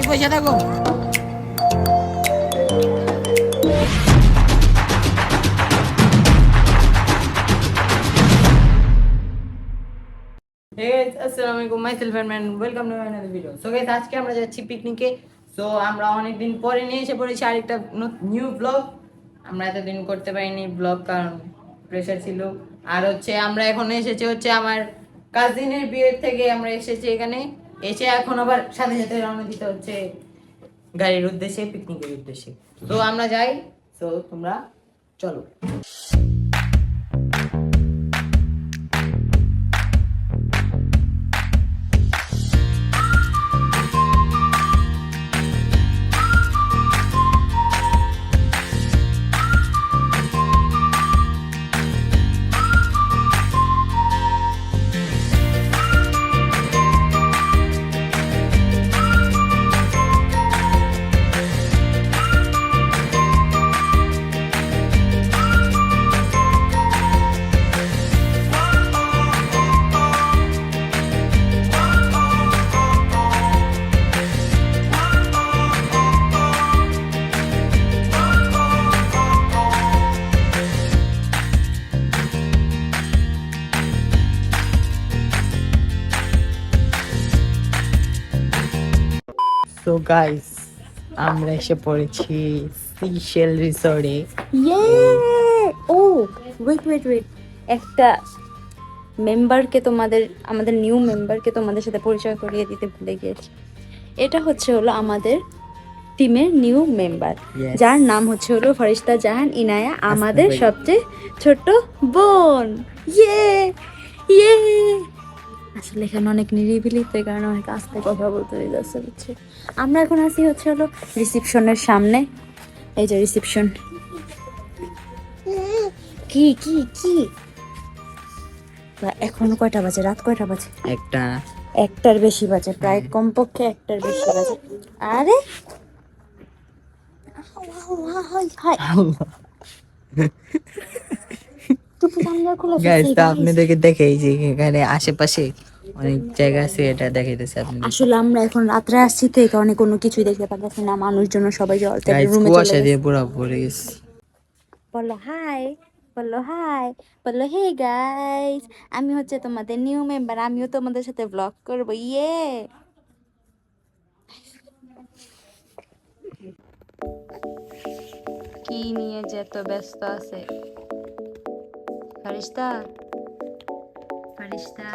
পয়সা থাকো। আসসালামু আলাইকুম, myself and welcome to my another video. So guys, আজকে আমরা যাচ্ছি পিকনিকে। সো আমরা অনেকদিন পরে নিয়ে এসে পড়েছি আরেকটা নিউ ব্লগ। আমরা এতদিন করতে পারিনি ব্লগ, কারণ প্রেশার ছিল। আর হচ্ছে আমরা এখন এসেছি হচ্ছে আমার কাজিনের বিয়ের থেকে আমরা এসেছি এখানে। এসে এখন আবার সাথে সাথে রওনা দিতে হচ্ছে গাড়ির উদ্দেশ্যে, পিকনিকের উদ্দেশ্যে। তো আমরা যাই। তো তোমরা চলো। তো গাইস, আমরা এসে পড়েছি সিশেল রিসোর্টে। ইয়ে ও ওয়েট একটা মেম্বারকে আমাদের নিউ মেম্বারকে তোমাদের সাথে পরিচয় করিয়ে দিতে ভুলে গিয়েছি। এটা হলো আমাদের টিমের নিউ মেম্বার, Yes. যার নাম হলো ফারিস্তা জাহান ইনায়া, আমাদের সবচেয়ে ছোট বোন। ইয়ে ইয়ে আসলে এখানে অনেক নিরিবিলি, তো এই কারণে অনেক আস্তে কথা বলতে যাচ্ছে বুঝছি। আমরা এখন আছি হলো রিসেপশনের সামনে। এই যে রিসেপশন। কি কি কি এখন কয়টা বাজে? রাত কয়টা বাজে? একটার বেশি বাজে, প্রায় কমপক্ষে একটার বেশি বাজে। আরে গাইস, তা আপনাদেরকে দেখাই যে এখানে আশেপাশে অনেক জায়গা আছে, এটা দেখাইতেছে আপনি। আসলে আমরা এখন রাত্রে আসছি, তো এই কারণে কোনো কিছুই দেখতে পাচ্ছি না। মানুষজন সবাই গাইস, রুমে চলে কুয়াশা গেছে। দিয়ে পুরো ভরে গেছে। বলো হাই, বলো হাই, বলো হে গাইস, আমি তোমাদের নিউ মেম্বার, আমিও তোমাদের সাথে ব্লগ করবো। ইয়ে কি নিয়ে যে এত ব্যস্ত আছে ফারিস্তা? ফারিস্তা।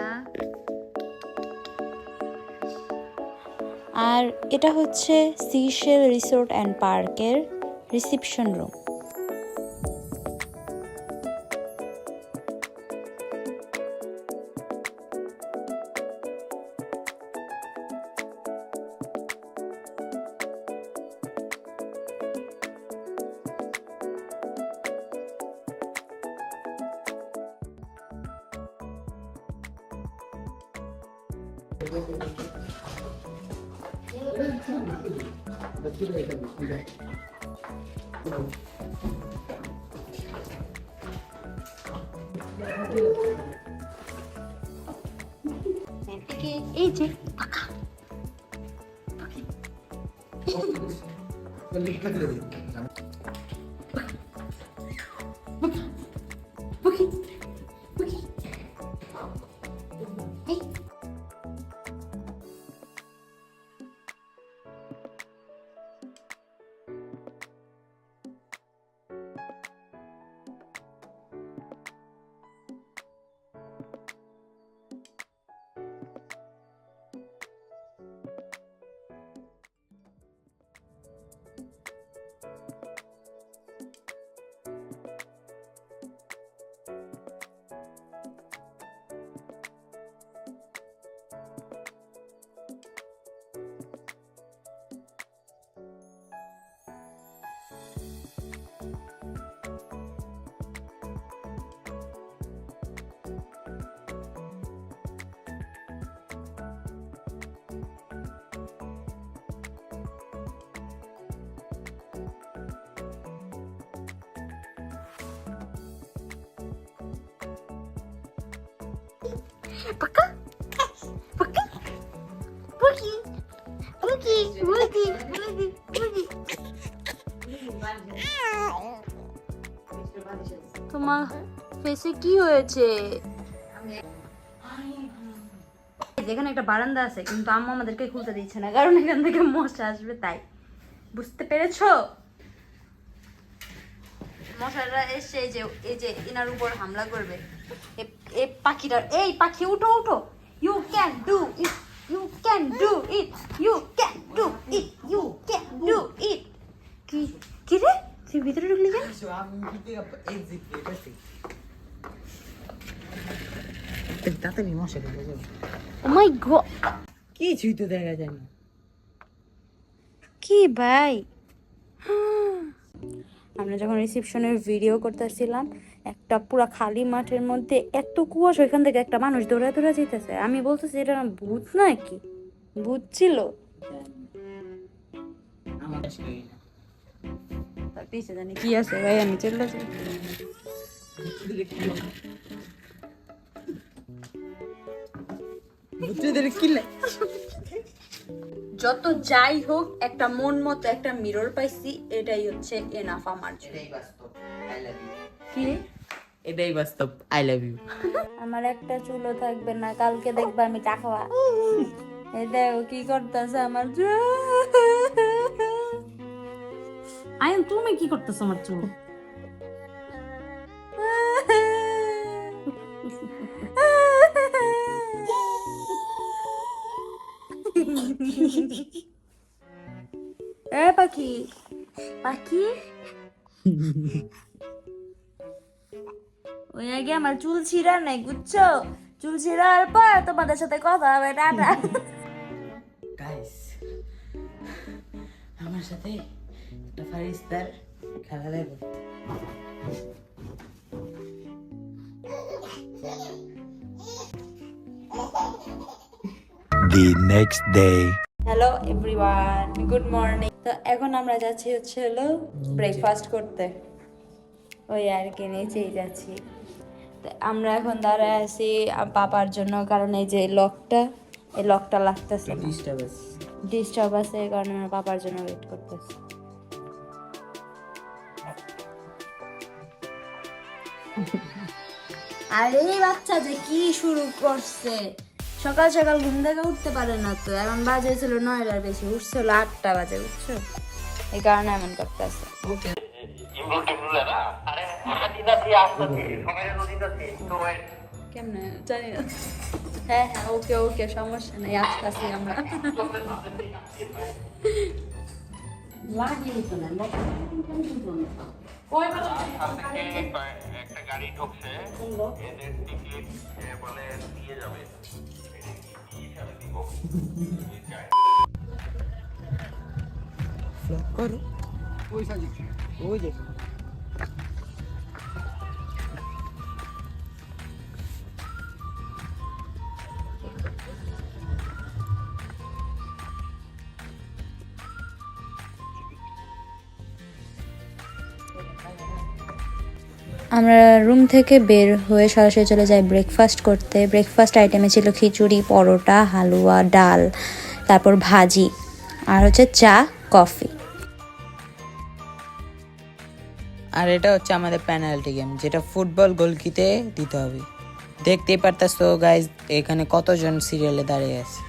আর এটা হচ্ছে সিশেল রিসোর্ট অ্যান্ড পার্কের রিসেপশন রুম। এই যে Пока. Пока. Поки. Поки. তোমার ফেসে কি হয়েছে? যেখানে একটা বারান্দা আছে কিন্তু আম্মু আমাদেরকে খুলতে দিচ্ছে না, কারণ এখান থেকে মশা আসবে, তাই। বুঝতে পেরেছো? মশারা এসে এই যে এনার উপর হামলা করবে। এই পাখিটা, এই পাখি উঠো উঠো, you can do it, you can do it, you can do it, you can do it. কি কি রে, তুই ভিতরে ঢুকলি কেন? ও মাই গড, কিছুই তো দেখা যায় না। কি ভাই, আমরা যখন রিসেপশনের ভিডিও করতেছিলাম, একটা পুরা খালি মাঠের মধ্যে এত কুয়াশা, ওইখান থেকে একটা মানুষ দৌড়া দৌড়া যেতেছে। আমি বলতেছি এটা না ভূত নাকি, ভূত ছিল। তার পিছে জানি কি আছে ভাই, আমি চলে যাই। যত যাই হোক, একটা মন মতো একটা মিরর পাইছি, এটাই হচ্ছে এনাফ আমার জন্য। কি এটাই বাস্তব, আই লাভ ইউ। আমার একটা চুলও থাকবে না, কালকে দেখবে আমি টাকলা। এটাই ও কি করতেছে আমার চুল। আয়ন তুমি কি করতেছো আমার চুল? এ পাখি, পাখি, ওই আগে আমার চুল ছিঁড়া নাই, বুঝছো? চুল ছিঁড়ার পর তোমাদের সাথে কথা হবে, টাটা। গাইস, আমার সাথে একটা ফারিস্তার খেলা দেবো। The next day. Hello everyone, good morning. তো এখন আমরা যাচ্ছি হচ্ছে হলো ব্রেকফাস্ট করতে, ওই আর কি নিচেই যাচ্ছি। তো আমরা এখন দাঁড়ায় আছি পাপার জন্য, কারণ এই যে এই লকটা লাগতেছে, ডিস্টার্ব আছে, এই কারণে আমরা পাপার জন্য ওয়েট করতেছি। আরে বাচ্চা যে কি শুরু করছে, সকাল সকাল ঘুম থেকে উঠতে পারে না, তো এখন বাজে ছিল 9টার বেশি, উঠছিল 8টা বাজে, বুঝছো? এই কারণে এমন করতেছে। কেমনে জানি না। হ্যাঁ হ্যাঁ, ওকে ওকে, সমস্যা নেই, আসতেছি আমরা। লাগিয়ে তো না, একটা গাড়ি ঢুকছে, এদের টিকিট বলে দিয়ে যাবে। ফ্লপ করো, ওই যে আমরা রুম থেকে বের হয়ে সরাসরি চলে যাই ব্রেকফাস্ট করতে। ব্রেকফাস্ট আইটেমে ছিল খিচুড়ি, পরোটা, হালুয়া, ডাল, তারপর ভাজি, আর হচ্ছে চা, কফি। আর এটা হচ্ছে আমাদের পেনাল্টি গেম, যেটা ফুটবল গোলকিতে দিতে হবে। দেখতেই পারতাছো গাইজ, এখানে কতজন সিরিয়ালে দাঁড়িয়ে আছে।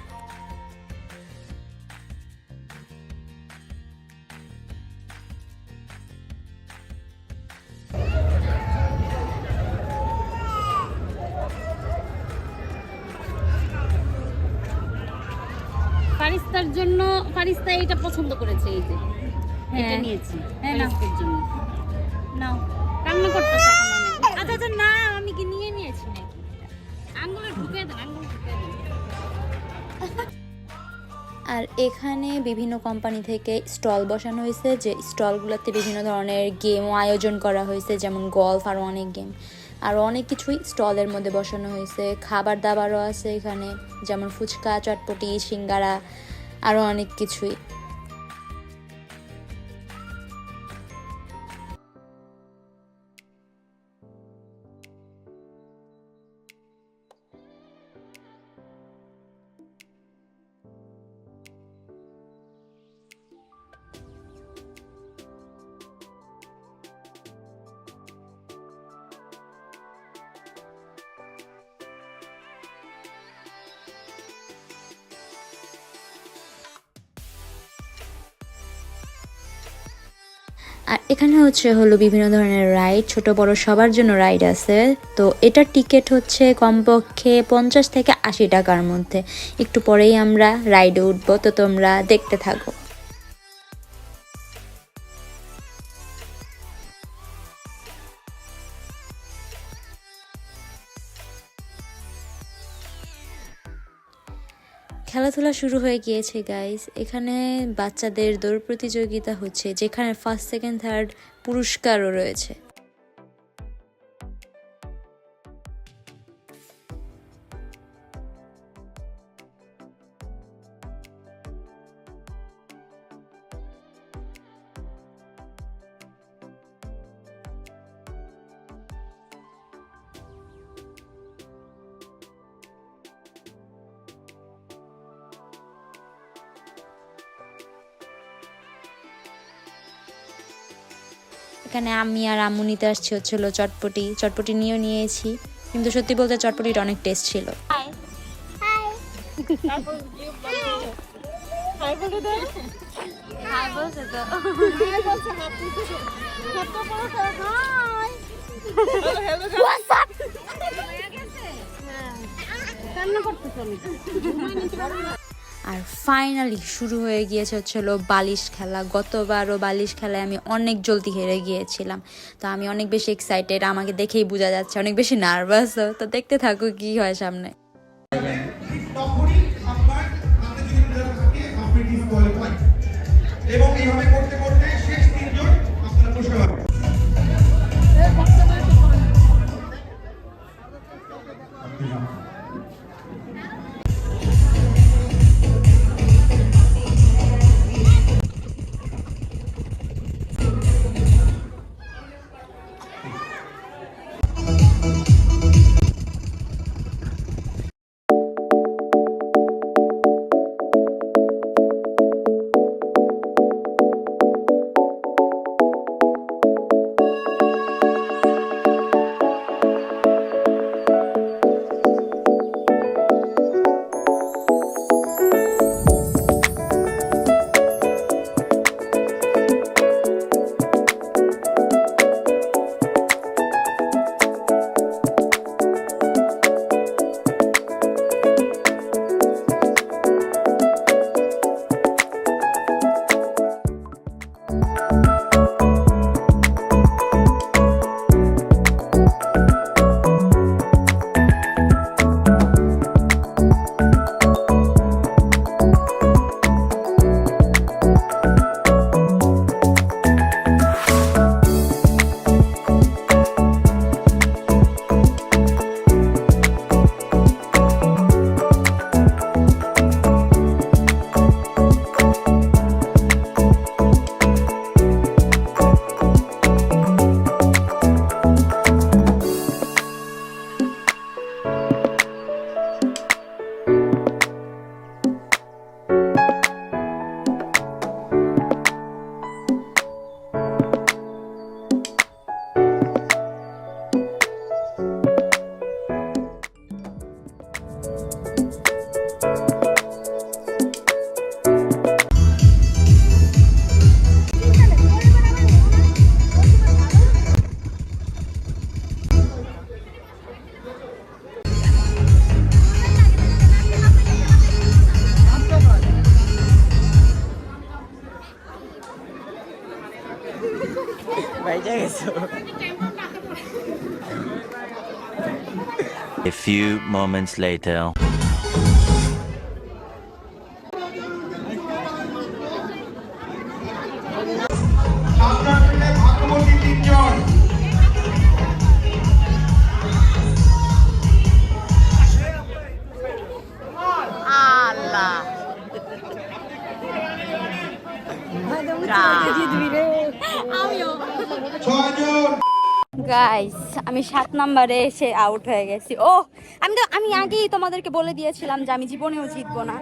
ফারিস্তার জন্য, ফারিস্তা এটা পছন্দ করেছে, এই যে এটা নিয়েছি ফারিস্তার জন্য। নাও, কান্না করতেছে এখন অনেক। আচ্ছা আচ্ছা, না আমি কি নিয়ে নিয়েছি নাকি? আঙ্গুলে ঢুকে দেন, আঙ্গুলে ঢুকে দেন। আর এখানে বিভিন্ন কোম্পানি থেকে স্টল বসানো হয়েছে, যে স্টলগুলোতে বিভিন্ন ধরনের গেমও আয়োজন করা হয়েছে, যেমন গলফ, আরও অনেক গেম, আরও অনেক কিছুই স্টলের মধ্যে বসানো হয়েছে। খাবার দাবারও আছে এখানে, যেমন ফুচকা, চটপটি, সিঙ্গারা, আরও অনেক কিছুই। আর এখানে হলো বিভিন্ন ধরনের রাইড, ছোট বড় সবার জন্য রাইড আছে। তো এটার টিকিট হচ্ছে কমপক্ষে 50 থেকে 80 টাকার মধ্যে। একটু পরেই আমরা রাইডে উঠবো, তো তোমরা দেখতে থাকো। খেলাধুলা শুরু হয়ে গিয়েছে গাইস। এখানে বাচ্চাদের দৌড় প্রতিযোগিতা হচ্ছে, যেখানে ফার্স্ট সেকেন্ড থার্ড পুরস্কারও রয়েছে। এখানে আমি আর আম্মু নিতে আসছি হলো চটপটি নিয়েও নিয়েছি, কিন্তু সত্যি বলতে চটপটিটা অনেক টেস্ট ছিল। আর ফাইনালি শুরু হয়ে গিয়েছে হলো বালিশ খেলা। গতবারও বালিশ খেলায় আমি অনেক জলদি হেরে গিয়েছিলাম, তো আমি অনেক বেশি এক্সাইটেড, আমাকে দেখেই বোঝা যাচ্ছে অনেক বেশি নার্ভাসও। তো দেখতে থাকো কি হয় সামনে। এবং এইভাবে করতে করতে শেষ 3 জন আপনারা পুরস্কার পাবেন। A few moments later. আপনার জন্য ভাগ্যবতী 3 জন। আল্লাহ আমিও 6 জন। গাইস আমি 7 নম্বরে এসে আউট হয়ে গেছি। ও আমি আগেই তোমাদেরকে বলে দিয়েছিলাম যে আমি জীবনেও জিতবো না।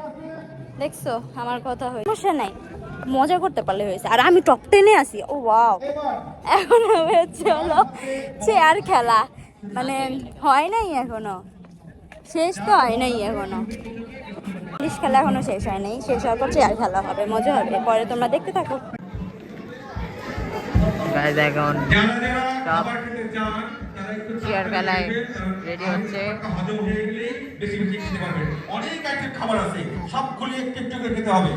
দেখছো আমার কথা হয়েছে, সমস্যা নাই, মজা করতে পারলে হয়েছে। আর আমি টপ 10-এ আছি। ও ওয়াও। এখন হলো চেয়ার খেলা, মানে হয় নাই এখনো, শেষ তো হয় নাই এখনো। পুলিশ খেলা এখনো শেষ হয় নাই, শেষ হওয়ার পর চেয়ার খেলা হবে, মজা হবে, পরে তোমরা দেখতে থাকো। গাইস এখন যারা যারা খাবার খেতে চান তারা একটু চেয়ার খেলায় রেডি হচ্ছে। হজম হয়ে গেলে বেশি বেশি খেতে পারবেন। অনেক আইটেম খাবার আছে, সবগুলি একটু একটু করে খেতে হবে।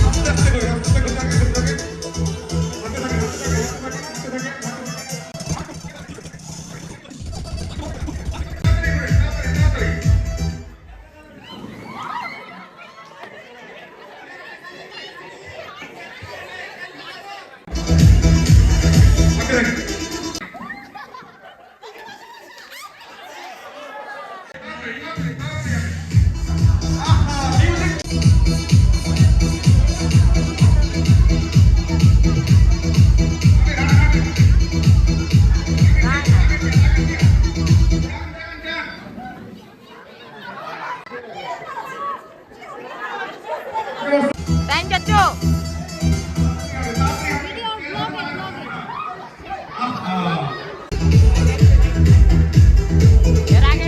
আস্তে আস্তে করে, আস্তে আস্তে করে, আস্তে আস্তে করে। টাইম চাচ্ছো এর আগে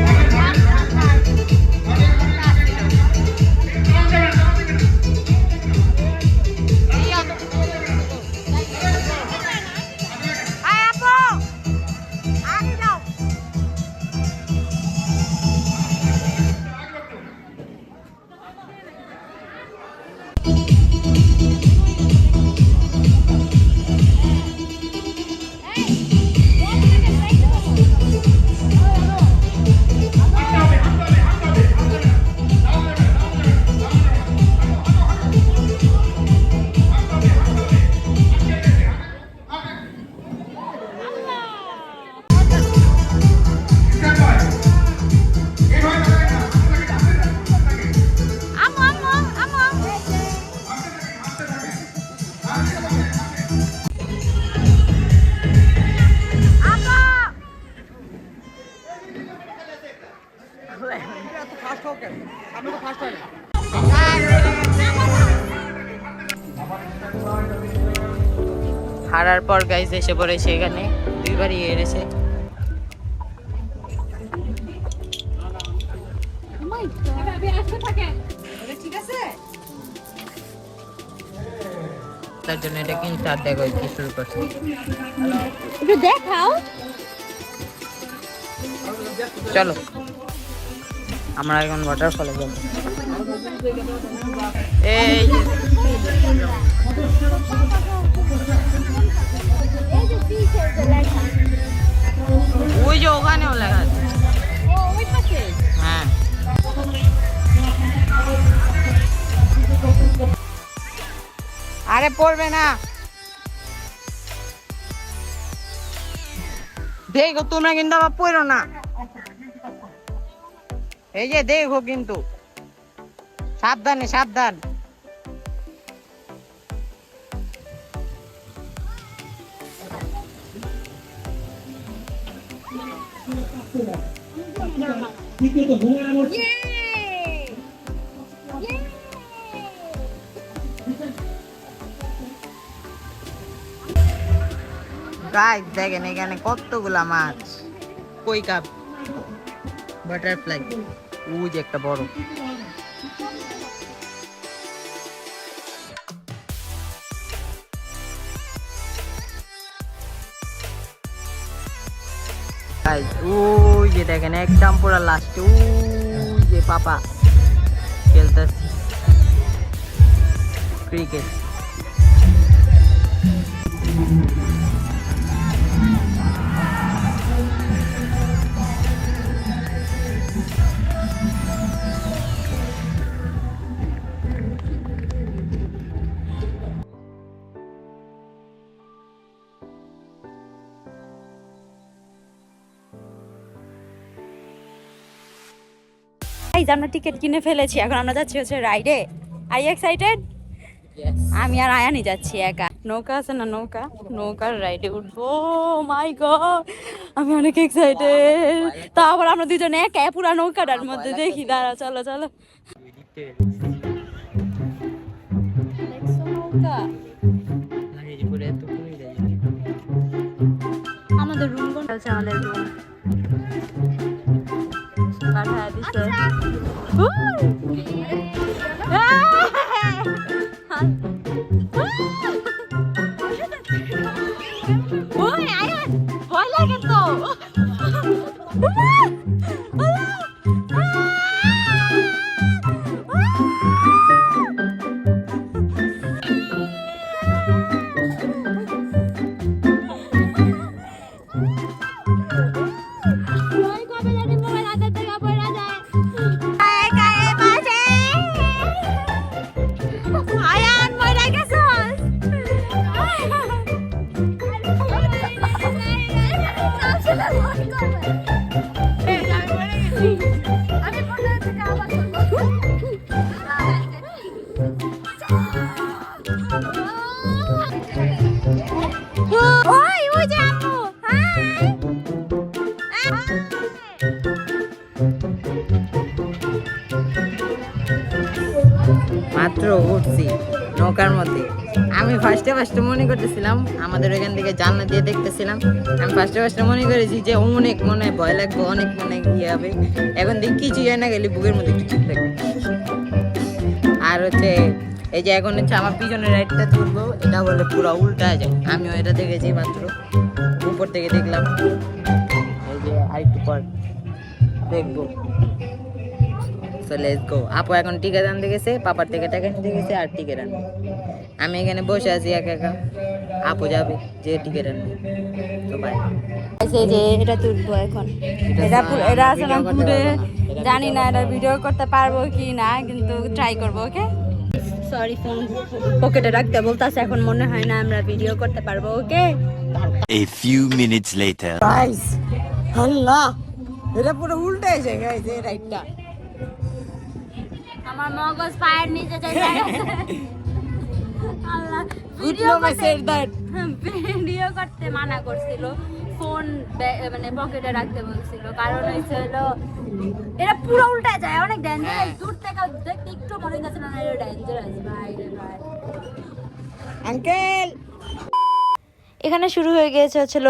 হারার পর গাইস এসে পড়েছে এখানে, দুইবারই হেরেছে। তার জন্য এটা কিনতে আর দেখো কি শুরু করছে। একটু দেখাও। চলো আমরা এখন ওয়াটারফলে যাবো। এই ওই যে ওখানেও লেখা আছে। হ্যাঁ আরে পড়বে না, দেখো তোমরা কিন্তু আবার পড়ো না। এই যে দেখো কিন্তু সাবধানে, সাবধান। গাইস দেখেন এখানে কতগুলা মাছ, কই কাপ, বাটারফ্লাই, ওই যে একটা বড়। গাইস ওই যে দেখেন একদম পুরো লাস্টে ওই যে পাপা খেলতেছে ক্রিকেট। গাইস আমরা টিকিট কিনে ফেলেছি, এখন আমরা যাচ্ছি হচ্ছে রাইডে। Are you excited? আমি আর আয়ানি যাচ্ছি একা। নৌকা আছে না, নৌকা, নৌকার রাইডে উঠবো। মাই গড আমি অনেক এক্সাইটেড। তা আবার আমরা দুজনে একা পুরা নৌকাটার মধ্যে। দেখি দাঁড়া, চলো চলো। আমাদের রুম কোন আছে? আমাদের রুম পাঠায় দিছে। ওই যে আম্মু মাত্র উঠছি নৌকার মধ্যে। আমি ফার্স্টে মনে করতেছিলাম আমাদের ওইখান থেকে জানলা দিয়ে দেখতেছিলাম। আমি ফার্স্টে মনে করেছি যে অনেক মনে হয় ভয় লাগবে, অনেক মনে ইয়ে হবে। এখন দেখি কিছুই হয় না, গেলে বুকের মধ্যে একটু ঠিক লাগবে। আর হচ্ছে এই যে এখন হচ্ছে আমার পিছনের রাইডটা তুলবো, এটা বলে পুরো উল্টা যায়। আমিও এটা দেখেছি মাত্র, উপর থেকে দেখলাম। এই যে আরেকটু পর দেখবো। So let's go. আপু এখন টিকিট আনতে গেছে, পাপার থেকে টাকা নিতে গেছে আর টিকিট আনবে। আমি এখানে বসে আছি একা একা, আপু যাবে যে টিকিট আনবে। তো বাই। এই যে এটা তুলবো এখন। এটা আসলে পুরো জানি না এটা ভিডিও করতে পারবো কি না, কিন্তু ট্রাই করবো। ওকে সরি, ফোন পকেটে রাখতে বলতাছে, এখন মনে হয় না আমরা ভিডিও করতে পারবো। Okay A few minutes later. Guys আল্লাহ, এটা পুরো উল্টা এসে গাইস এই রাইডটা। আমার মগজ পায়ের নিচে যাই। আল্লাহ, ভিডিও করতে মানা করছিল, ফোন মানে পকেটে রাখতে বলছিল। কারণ হচ্ছে হলো এটা পুরো উল্টা যায়, অনেক ডেঞ্জারাস। দূর থেকে দেখতে একটু মনে হচ্ছে না এটা ডেঞ্জারাস। ভাই রে ভাই, আঙ্কেল এখানে শুরু হয়ে গিয়েছে হচ্ছিল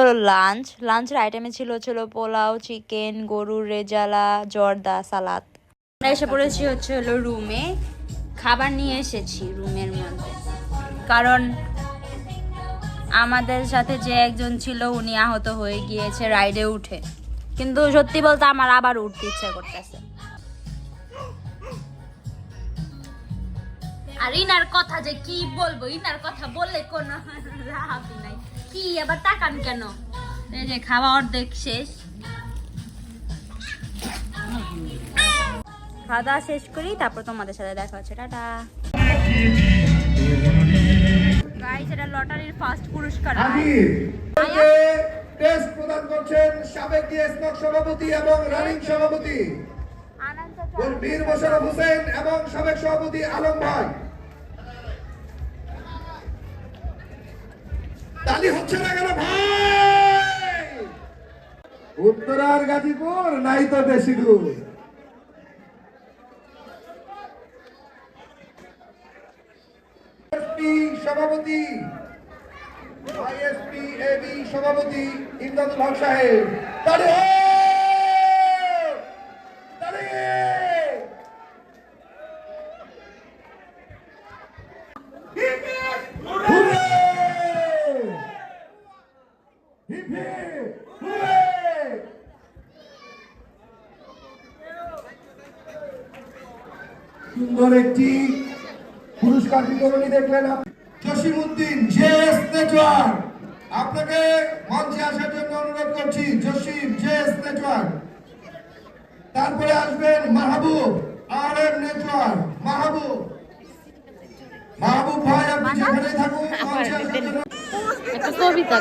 লাঞ্চের আইটেমে ছিল পোলাও, চিকেন, গরুর রেজালা, জর্দা, সালাদ। আমরা এসে পড়েছি হচ্ছে হলো রুমে, খাবার নিয়ে এসেছি রুমের মধ্যে। কারণ আমাদের সাথে যে একজন ছিল উনি আহত হয়ে গিয়েছে রাইডে উঠে, কিন্তু সত্যি বলতে আমার আবার উঠতে ইচ্ছা করতেছে। আর ইনার কথা যে কি বলবো, ইনার কথা বললে কোনো লাভই নাই। কি আবার তাকান কেন? এই যে খাওয়া অর্ধেক শেষ, খাওয়া দাওয়া শেষ করি, তারপর তোমাদের সাথে দেখা হচ্ছে। টাটা গাইস, এটা লটারির ফার্স্ট পুরস্কার। টেস্ট প্রদান করছেন সাবেক ডিএসনক সভাপতি এবং রানিং সভাপতি বীর মোশাররফ হোসেন এবং সাবেক সভাপতি আলম ভাই। তালি হচ্ছে না কেন ভাই? উত্তরার গাজীপুর নাই তো বেশি দূর। সভাপতি আইএসপি এবি সভাপতি ইমদাদুল হক সাহেব। তালি তালি। সুন্দর একটি পুরস্কার বিতরণী দেখলেন। জসিমউদ্দিন জেএস নেটওয়ার্ক, আপনাকে মঞ্চে আসার জন্য অনুরোধ করছি। Jasim JS network. তারপরে আসবেন মাহবুব আরএম নেটওয়ার্ক। মাহবুব ভাই, আপনি যেখানে থাকুন মঞ্চে আসার জন্য। একটা কবিতা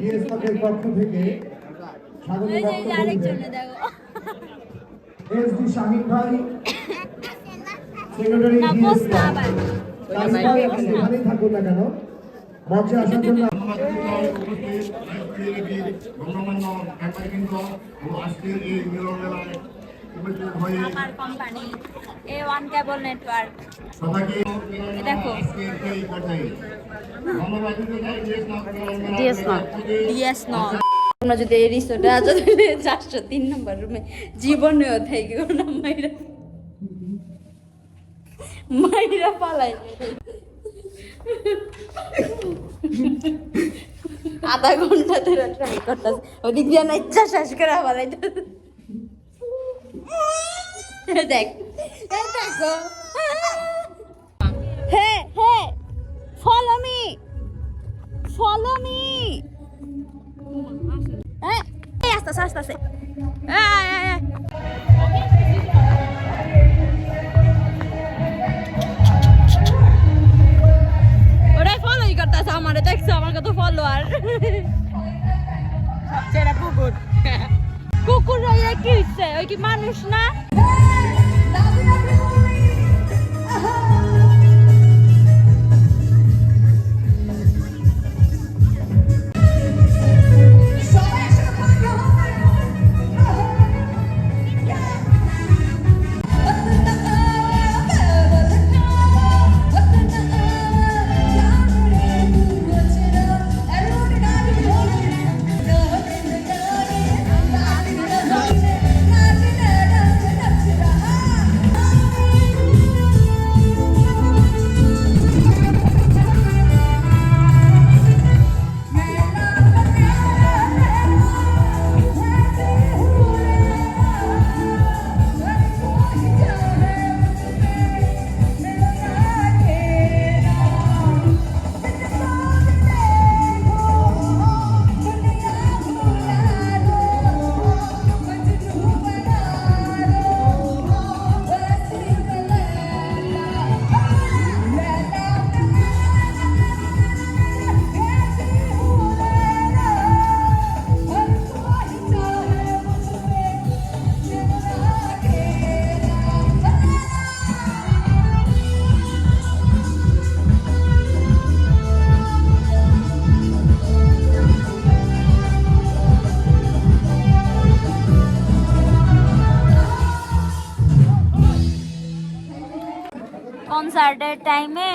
ডিএসনকের পক্ষ থেকে স্বাগত এসডি শাহিন ভাই, সেক্রেটারি যেখানেই থাকুন না কেন মঞ্চে আসার জন্য। আমার কোম্পানি A1 কেবল নেটওয়ার্ক। দেখো আমরা যদি এই রিসোর্টে আজ 403 নম্বর রুমে জীবনেও থাকি না, মাইরা পালাই আধা ঘন্টা ধরে ট্রাই করতেছে, ওদিক দিয়ে না ইচ্ছা শেষ করে পালাইতে। দেখ দেখো, হে ফলো মি আস্তে ওটাই ফলোই করতেছে আমারে, দেখছো আমার কত ফলোয়ার। সেটা পুকুর। কুকুর হইয়া কি হইছে? ওই কি মানুষ না? কনসার্টের টাইমে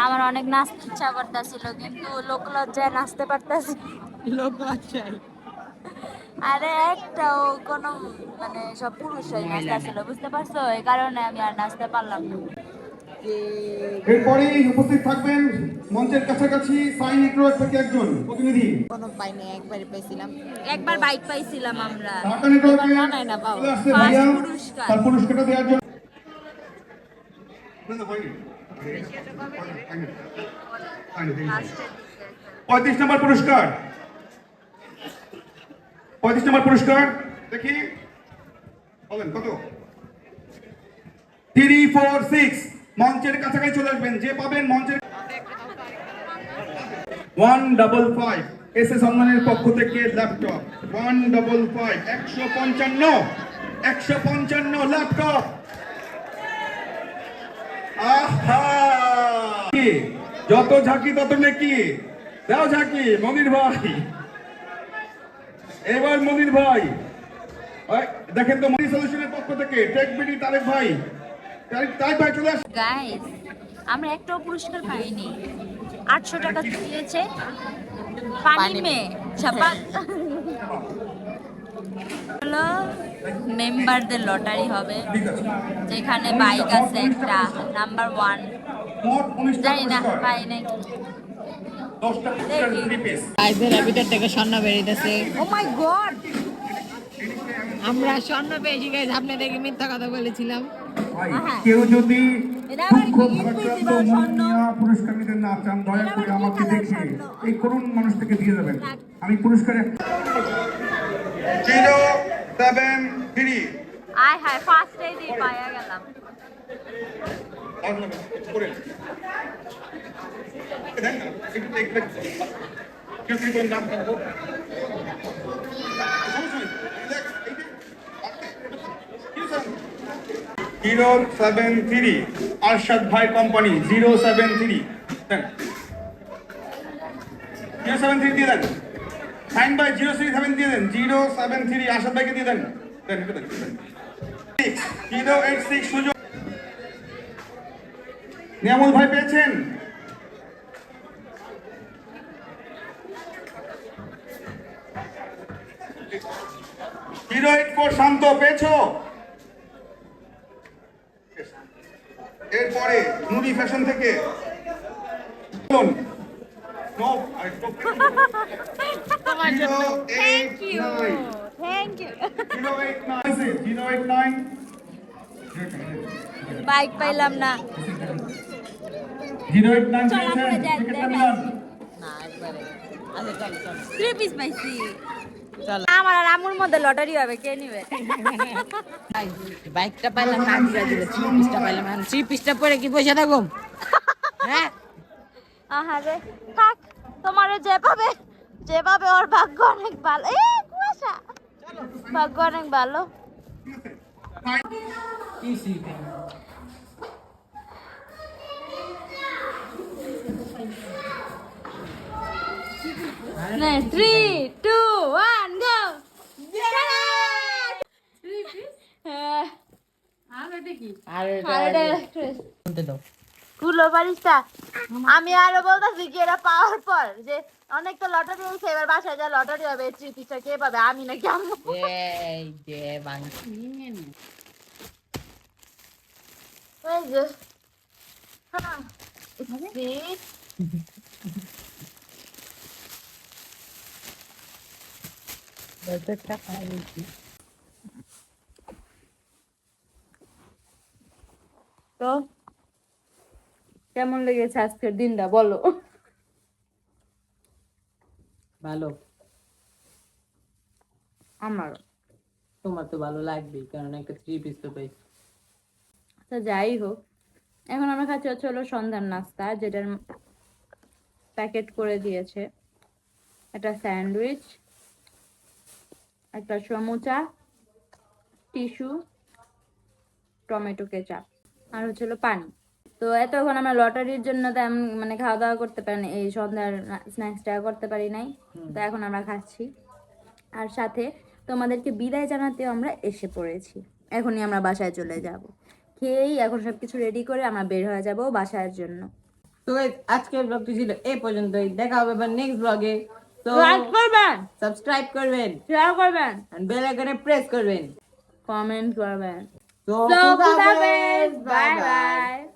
আমার অনেক নাচতে ইচ্ছা করতেছিল, কিন্তু লোক লজ্জায় নাচতে পারতাছি। লোক লজ্জায়। আরে একটাও কোনো মানে সব পুরুষই নাচতেছিল, বুঝতে পারছো? এই কারণে আমি আর নাচতে পারলাম না। এরপরেই উপস্থিত থাকবেন মঞ্চের কাছাকাছি সাইন নেটওয়ার্ক থেকে একজন প্রতিনিধি। কোনো পাইনি, একবারই পাইছিলাম। একবার বাইক পাইছিলাম আমরা, ঢাকা নেটওয়ার্কে না নাই না পাও। চলে আসছে ভাইয়া, ফার্স্ট পুরস্কার। তার পুরস্কারটা দেওয়ার জন্য। না, হয়নি। 35 নম্বর পুরস্কার, 35 নম্বর পুরস্কার দেখি বলেন কত? 346। মঞ্চের কাছাকাছি চলে আসবেন, যে পাবেন মঞ্চের 155 এসএ সম্মানের পক্ষ থেকে ল্যাপটপ 155 155 ল্যাপটপ। আহা, যত ঝাঁকি তত নেকি। দাও ঝাঁকি মনির ভাই, এবার মনির ভাই। ওই, দেখেন তো মনি সলিউশনের পক্ষ থেকে টেক বিডি তারেক ভাই, তারেক ভাই চলে আসুন। গাইস, আমরা একটাও পুরস্কার পাইনি। 800 টাকা দিয়েছে পানি মে ছাপাক। হলো মেম্বারদের লটারি হবে, যেখানে বাইক আছে একটা নাম্বার 1, মোট 19টা জানি না পুরস্কার, পাই নাই। 10টা পুরস্কার, 3 পিস। গাইজের ভিতর থেকে স্বর্ণ বেরিয়েছে। ও মাই গড, আমরা স্বর্ণ পেয়েছি গাইজ। আপনাদেরকে মিথ্যা কথা বলেছিলাম। কেউ যদি এটা আবার দুঃখ কি ভারাক্রান্ত invisible মন স্বর্ণ? নিয়ে পুরস্কার নিতে না চান, দয়া করে আমাকে দেখে এই করুণ মানুষটাকে দিয়ে দেবেন। আমি পুরস্কারে 073 আয় হায়, ফার্স্টেই দিয়ে পাইয়া গেলাম। জিরো 73 আরশাদ ভাই কোম্পানি 073 073 দিয়ে দেন। সাইন বাই 037 দিয়ে দেন। 073 আরশাদ ভাইকে দিয়ে দেন। দেন, একটু দেন, একটু দেন। 086 সুযোগ। নিয়ামুল ভাই পেয়েছেন? (084) শান্ত পেয়েছো? এরপরে নুরি ফ্যাশন থেকে no, I stop. Thank you, thank you. 089 bike পাইলাম না। 089 চল, আমরা পেয়েছেন? যাই, টিকিটটা দেখাই। মিলান। না একবারে। আচ্ছা চল চল 3 পিস পাইছি। চল। আমার আর আমুর মধ্যে লটারি হবে, কে নিবে? বাইকটা পাইলাম না, আগে দিলে 3 পিসটা পাইলাম। 3 পিসটা পরে কি পয়সা থাকো? হ্যাঁ আহারে, থাক, তোমারে যে পাবে যেভাবে ওর ভাগ্য অনেক ভালো কুয়াশা ভাগ্য অনেক ভালো না 3 2 1 গো আর শুনতে দাও কুলো বারিশটা আমি আরো বলতেছি কি এটা পাওয়ার পর যে অনেক তো লটারি হয়েছে এবার বাসায় যা লটারি হবে 3 কে পাবে আমি নাকি আম্মু এই যে বাংলা এই যে হ্যাঁ ঠিক দশটা খাই দিচ্ছি তো কেমন লেগেছে আজকের দিনটা বলো ভালো আমার তোমার তো ভালো লাগবেই কারণ একটা 3 পিস তো পাই তো যাই হোক এখন আমরা খাচ্ছি হচ্ছে হলো সন্ধ্যার নাস্তা যেটার প্যাকেট করে দিয়েছে একটা স্যান্ডউইচ একটা সমুচা টিস্যু টমেটো কেচাপ আর হচ্ছে হলো পানি তো এতক্ষণ আমরা লটারির জন্য মানে খাওয়া দাওয়া করতে পারি এই সন্ধ্যার স্ন্যাক্সটা করতে পারি নাই তো এখন আমরা খাচ্ছি আর সাথে তোমাদেরকে বিদায় জানাতেও আমরা এসে পড়েছি এখনই আমরা বাসায় চলে যাব খেয়েই এখন সবকিছু রেডি করে আমরা বের হয়ে যাব বাসার জন্য তো guys, আজকের ব্লগটি ছিল এই পর্যন্তই দেখা হবে আবার নেক্সট ব্লগে তো লাইক করবেন সাবস্ক্রাইব করবেন শেয়ার করবেন এন্ড বেল আইকনে প্রেস করবেন কমেন্ট করবেন তো So, খুদা খুদা হাফেজ, হাফেজ, বাই bye বাই bye.